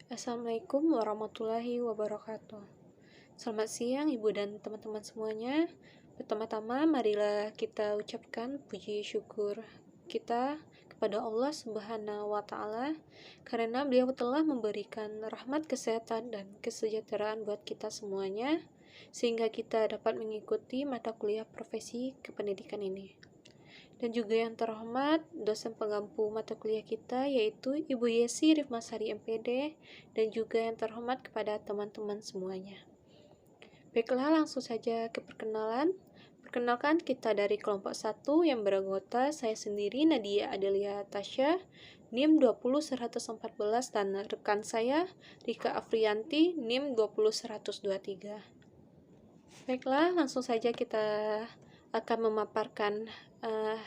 Assalamualaikum warahmatullahi wabarakatuh. Selamat siang Ibu dan teman-teman semuanya. Pertama-tama marilah kita ucapkan puji syukur kita kepada Allah Subhanahu wa taala karena Beliau telah memberikan rahmat kesehatan dan kesejahteraan buat kita semuanya sehingga kita dapat mengikuti mata kuliah profesi kependidikan ini. Dan juga yang terhormat dosen penggampu mata kuliah kita yaitu Ibu Yesi Rifmasari MPD, dan juga yang terhormat kepada teman-teman semuanya. Baiklah, langsung saja ke perkenalan. Perkenalkan, kita dari kelompok 1 yang beranggota saya sendiri Nadia Adelia Tasya, NIM 20114, dan rekan saya Rika Afrianti, NIM 20123. Baiklah, langsung saja kita akan memaparkan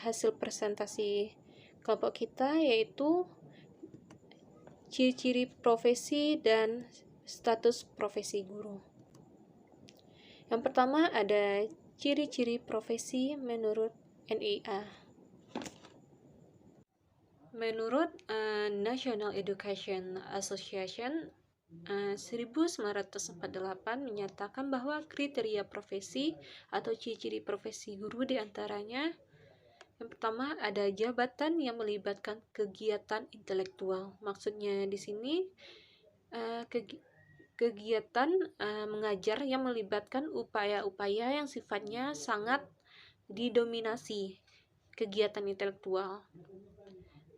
hasil presentasi kelompok kita, yaitu ciri-ciri profesi dan status profesi guru. Yang pertama ada ciri-ciri profesi menurut NIA. Menurut National Education Association 1948 menyatakan bahwa kriteria profesi atau ciri-ciri profesi guru diantaranya yang pertama ada jabatan yang melibatkan kegiatan intelektual. Maksudnya di sini kegiatan mengajar yang melibatkan upaya-upaya yang sifatnya sangat didominasi kegiatan intelektual.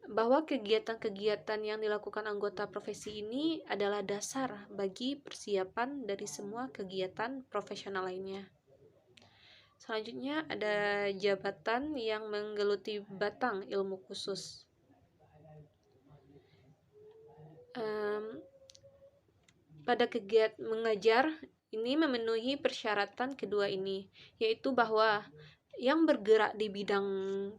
Bahwa kegiatan-kegiatan yang dilakukan anggota profesi ini adalah dasar bagi persiapan dari semua kegiatan profesional lainnya. Selanjutnya ada jabatan yang menggeluti batang ilmu khusus. Pada kegiatan mengajar ini memenuhi persyaratan kedua ini, yaitu bahwa yang bergerak di bidang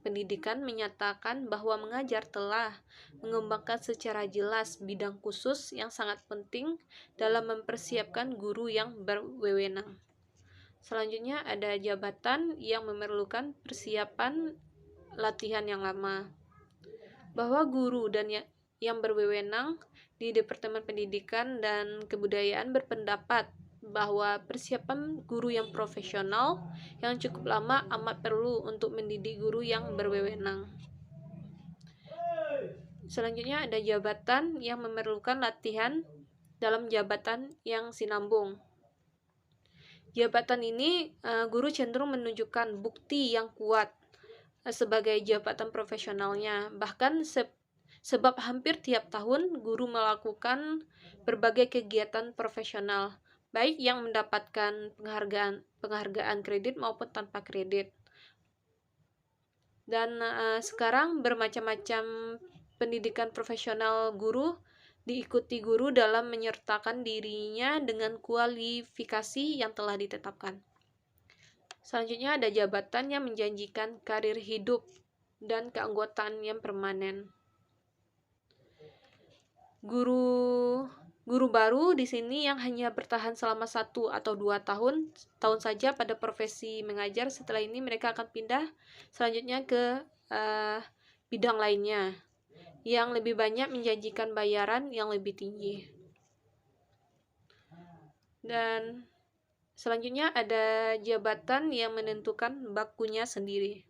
pendidikan menyatakan bahwa mengajar telah mengembangkan secara jelas bidang khusus yang sangat penting dalam mempersiapkan guru yang berwenang. Selanjutnya ada jabatan yang memerlukan persiapan latihan yang lama. Bahwa guru dan yang berwenang di Departemen Pendidikan dan Kebudayaan berpendapat bahwa persiapan guru yang profesional yang cukup lama amat perlu untuk mendidik guru yang berwenang. Selanjutnya ada jabatan yang memerlukan latihan dalam jabatan yang sinambung. Jabatan ini guru cenderung menunjukkan bukti yang kuat sebagai jabatan profesionalnya. Bahkan sebab hampir tiap tahun guru melakukan berbagai kegiatan profesional, baik yang mendapatkan penghargaan kredit maupun tanpa kredit. Dan sekarang bermacam-macam pendidikan profesional guru diikuti guru dalam menyertakan dirinya dengan kualifikasi yang telah ditetapkan. Selanjutnya ada jabatan yang menjanjikan karir hidup dan keanggotaan yang permanen. Guru baru di sini yang hanya bertahan selama 1 atau 2 tahun saja pada profesi mengajar. Setelah ini mereka akan pindah selanjutnya ke bidang lainnya yang lebih banyak menjanjikan bayaran yang lebih tinggi. Dan selanjutnya ada jabatan yang menentukan bakunya sendiri.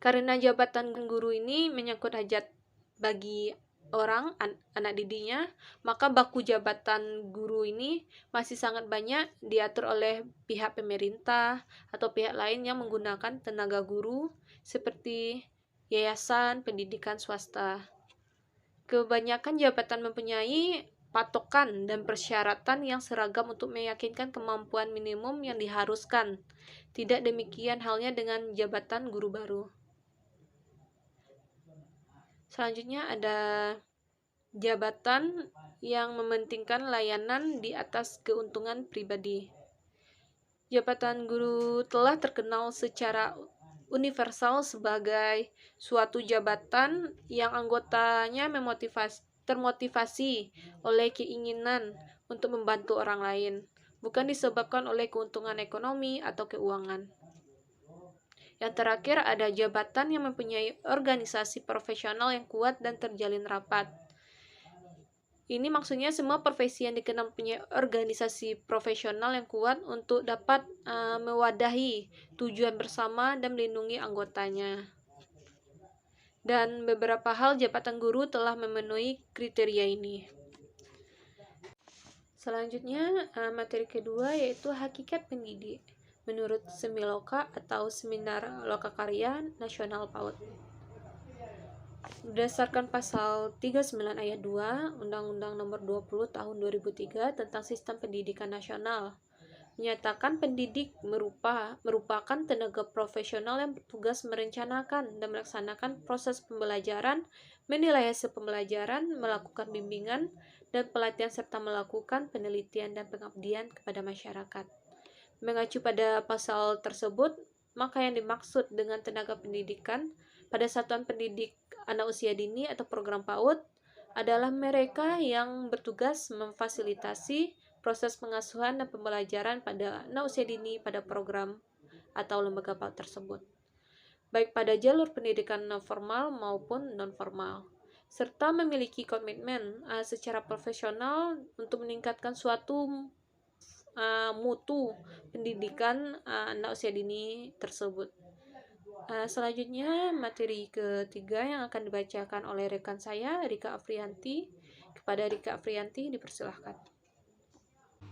Karena jabatan guru ini menyangkut hajat bagi orang, anak didiknya, maka baku jabatan guru ini masih sangat banyak diatur oleh pihak pemerintah atau pihak lain yang menggunakan tenaga guru seperti yayasan pendidikan swasta. Kebanyakan jabatan mempunyai patokan dan persyaratan yang seragam untuk meyakinkan kemampuan minimum yang diharuskan. Tidak demikian halnya dengan jabatan guru baru. Selanjutnya ada jabatan yang mementingkan layanan di atas keuntungan pribadi. Jabatan guru telah terkenal secara universal sebagai suatu jabatan yang anggotanya termotivasi oleh keinginan untuk membantu orang lain, bukan disebabkan oleh keuntungan ekonomi atau keuangan. Yang terakhir ada jabatan yang mempunyai organisasi profesional yang kuat dan terjalin rapat. Ini maksudnya semua profesi yang dikenal punya organisasi profesional yang kuat untuk dapat mewadahi tujuan bersama dan melindungi anggotanya. Dan beberapa hal jabatan guru telah memenuhi kriteria ini. Selanjutnya, materi kedua yaitu hakikat pendidik menurut Semiloka atau Seminar Lokakarya Nasional PAUD. Berdasarkan pasal 39 ayat 2 Undang-Undang Nomor 20 Tahun 2003 tentang Sistem Pendidikan Nasional, menyatakan pendidik merupakan tenaga profesional yang bertugas merencanakan dan melaksanakan proses pembelajaran, menilai hasil pembelajaran, melakukan bimbingan dan pelatihan serta melakukan penelitian dan pengabdian kepada masyarakat. Mengacu pada pasal tersebut, maka yang dimaksud dengan tenaga pendidikan pada satuan pendidik anak usia dini atau program PAUD adalah mereka yang bertugas memfasilitasi proses pengasuhan dan pembelajaran pada anak usia dini pada program atau lembaga PAUD tersebut, baik pada jalur pendidikan formal maupun non-formal, serta memiliki komitmen secara profesional untuk meningkatkan suatu mutu pendidikan anak usia dini tersebut. Selanjutnya, materi ketiga yang akan dibacakan oleh rekan saya, Rika Afrianti. Kepada Rika Afrianti, dipersilahkan.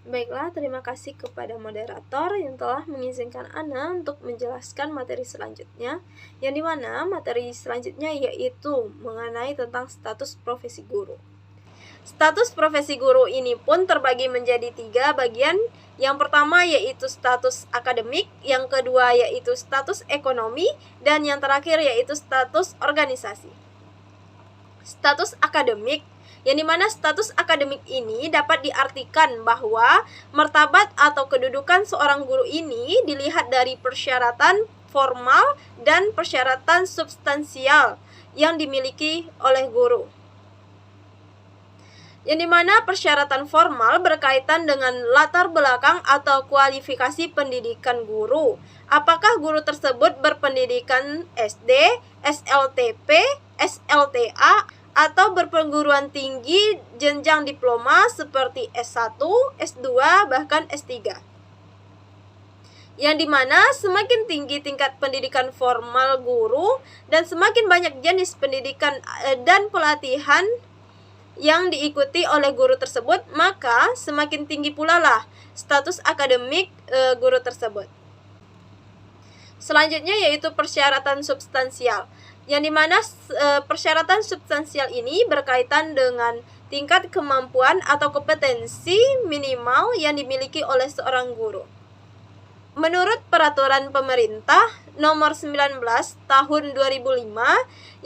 Baiklah, terima kasih kepada moderator yang telah mengizinkan Ana untuk menjelaskan materi selanjutnya, yang dimana materi selanjutnya yaitu mengenai tentang status profesi guru. Status profesi guru ini pun terbagi menjadi 3 bagian. Yang pertama yaitu status akademik, yang kedua yaitu status ekonomi, dan yang terakhir yaitu status organisasi. Status akademik, yang dimana status akademik ini dapat diartikan bahwa martabat atau kedudukan seorang guru ini dilihat dari persyaratan formal dan persyaratan substansial yang dimiliki oleh guru. Yang dimana persyaratan formal berkaitan dengan latar belakang atau kualifikasi pendidikan guru. Apakah guru tersebut berpendidikan SD, SLTP, SLTA, atau berperguruan tinggi jenjang diploma seperti S1, S2, bahkan S3. Yang dimana semakin tinggi tingkat pendidikan formal guru dan semakin banyak jenis pendidikan dan pelatihan yang diikuti oleh guru tersebut, maka semakin tinggi pula lah status akademik guru tersebut. Selanjutnya yaitu persyaratan substansial, yang dimana persyaratan substansial ini berkaitan dengan tingkat kemampuan atau kompetensi minimal yang dimiliki oleh seorang guru. Menurut peraturan pemerintah nomor 19 tahun 2005,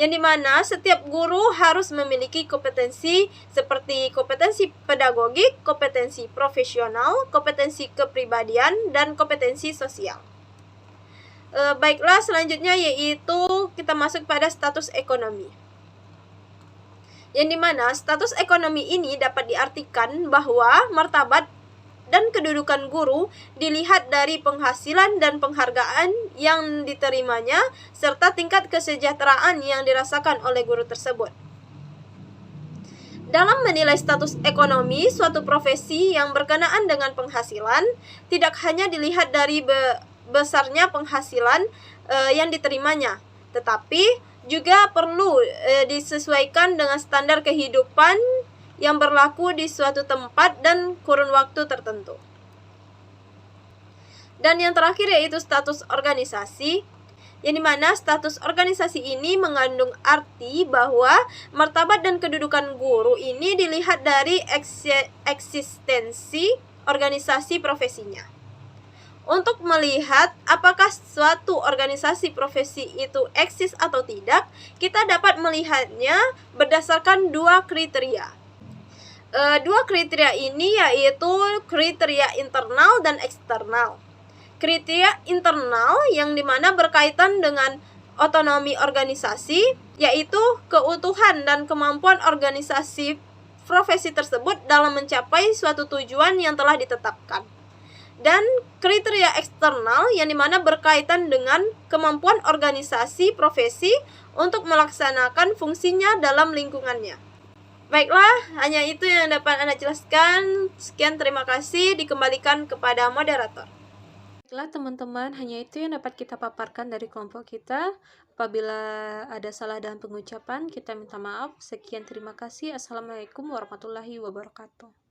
yang dimana setiap guru harus memiliki kompetensi seperti kompetensi pedagogik, kompetensi profesional, kompetensi kepribadian, dan kompetensi sosial. Baiklah, selanjutnya yaitu kita masuk pada status ekonomi. Yang dimana status ekonomi ini dapat diartikan bahwa martabat dan kedudukan guru dilihat dari penghasilan dan penghargaan yang diterimanya, serta tingkat kesejahteraan yang dirasakan oleh guru tersebut. Dalam menilai status ekonomi suatu profesi yang berkenaan dengan penghasilan, tidak hanya dilihat dari besarnya penghasilan yang diterimanya, tetapi juga perlu disesuaikan dengan standar kehidupan yang berlaku di suatu tempat dan kurun waktu tertentu. Dan yang terakhir yaitu status organisasi, yang dimana status organisasi ini mengandung arti bahwa martabat dan kedudukan guru ini dilihat dari eksistensi organisasi profesinya. Untuk melihat apakah suatu organisasi profesi itu eksis atau tidak, kita dapat melihatnya berdasarkan 2 kriteria. 2 kriteria ini yaitu kriteria internal dan eksternal. Kriteria internal yang dimana berkaitan dengan otonomi organisasi, yaitu keutuhan dan kemampuan organisasi profesi tersebut dalam mencapai suatu tujuan yang telah ditetapkan. Dan kriteria eksternal yang dimana berkaitan dengan kemampuan organisasi profesi untuk melaksanakan fungsinya dalam lingkungannya. Baiklah, hanya itu yang dapat Anda jelaskan. Sekian, terima kasih, dikembalikan kepada moderator. Baiklah teman-teman, hanya itu yang dapat kita paparkan dari kelompok kita. Apabila ada salah dalam pengucapan, kita minta maaf. Sekian, terima kasih. Assalamualaikum warahmatullahi wabarakatuh.